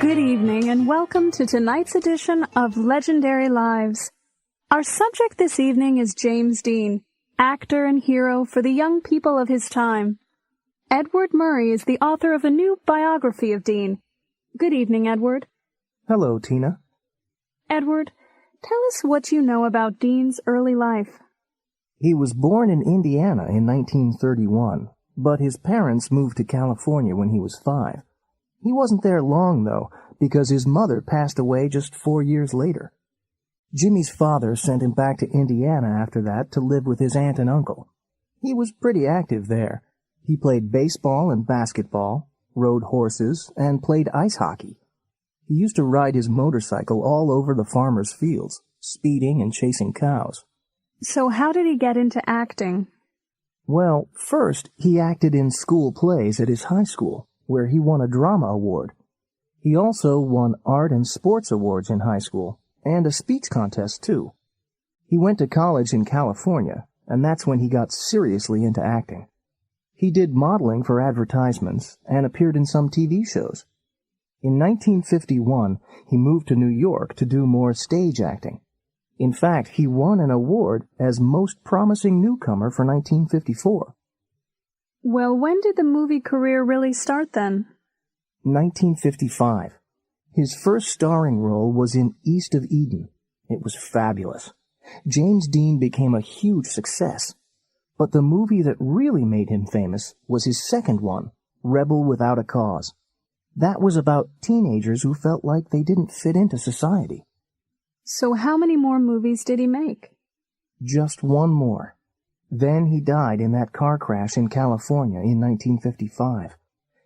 Good evening and welcome to tonight's edition of Legendary Lives. Our subject this evening is James Dean, actor and hero for the young people of his time. Edward Murray is the author of a new biography of Dean. Good evening, Edward. Hello, Tina. Edward, tell us what you know about Dean's early life. He was born in Indiana in 1931, but his parents moved to California when he was 5. He wasn't there long, though, because his mother passed away just 4 years later. Jimmy's father sent him back to Indiana after that to live with his aunt and uncle. He was pretty active there. He played baseball and basketball, rode horses, and played ice hockey. He used to ride his motorcycle all over the farmers' fields, speeding and chasing cows. So how did he get into acting? Well, first, he acted in school plays at his high school, where he won a drama award. He also won art and sports awards in high school, and a speech contest, too. He went to college in California, and that's when he got seriously into acting. He did modeling for advertisements and appeared in some TV shows. In 1951, he moved to New York to do more stage acting. In fact, he won an award as Most Promising Newcomer for 1954. Well, when did the movie career really start then? 1955. His first starring role was in East of Eden. It was fabulous. James Dean became a huge success. But the movie that really made him famous was his second one, Rebel Without a Cause. That was about teenagers who felt like they didn't fit into society. So how many more movies did he make? Just one more. Then he died in that car crash in California in 1955.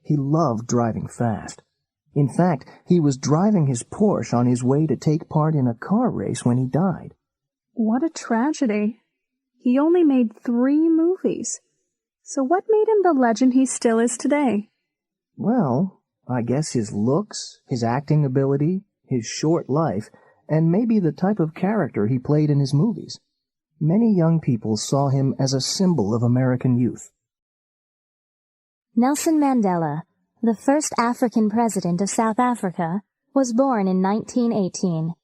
He loved driving fast. In fact, he was driving his Porsche on his way to take part in a car race when he died. What a tragedy. He only made 3 movies. So what made him the legend he still is today? Well, I guess his looks, his acting ability, his short life, and maybe the type of character he played in his movies. Many young people saw him as a symbol of American youth. Nelson Mandela, the first African president of South Africa, was born in 1918.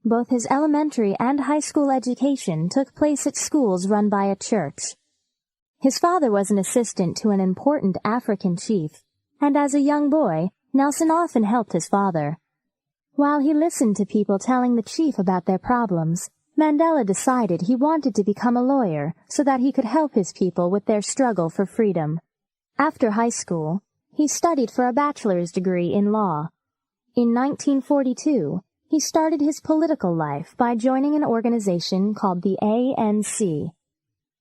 Both his elementary and high school education took place at schools run by a church. His father was an assistant to an important African chief, and as a young boy, Nelson often helped his father. While he listened to people telling the chief about their problems, Mandela decided he wanted to become a lawyer so that he could help his people with their struggle for freedom. After high school, he studied for a bachelor's degree in law. In 1942, he started his political life by joining an organization called the ANC.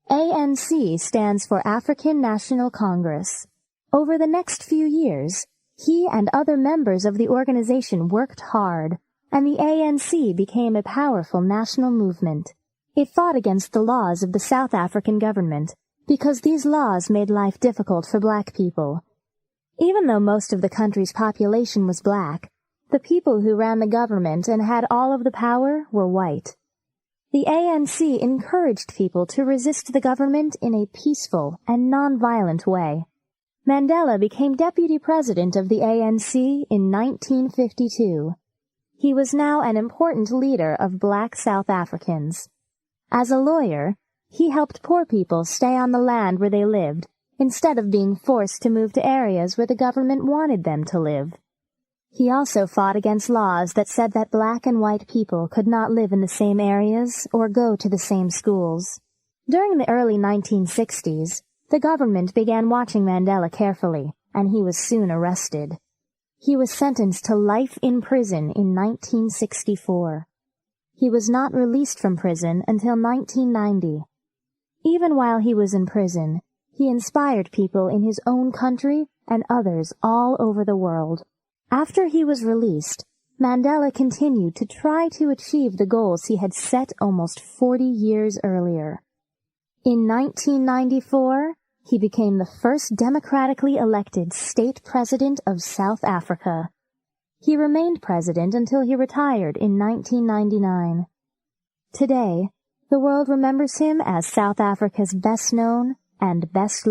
ANC stands for African National Congress. Over the next few years, he and other members of the organization worked hard, and the ANC became a powerful national movement. It fought against the laws of the South African government, because these laws made life difficult for black people. Even though most of the country's population was black, the people who ran the government and had all of the power were white. The ANC encouraged people to resist the government in a peaceful and non-violent way. Mandela became deputy president of the ANC in 1952. He was now an important leader of black South Africans. As a lawyer, he helped poor people stay on the land where they lived, instead of being forced to move to areas where the government wanted them to live. He also fought against laws that said that black and white people could not live in the same areas or go to the same schools. During the early 1960s, the government began watching Mandela carefully, and he was soon arrested. He was sentenced to life in prison in 1964. He was not released from prison until 1990. Even while he was in prison, he inspired people in his own country and others all over the world. After he was released, Mandela continued to try to achieve the goals he had set almost 40 years earlier. In 1994, he became the first democratically elected state president of South Africa. He remained president until he retired in 1999. Today, the world remembers him as South Africa's best-known and best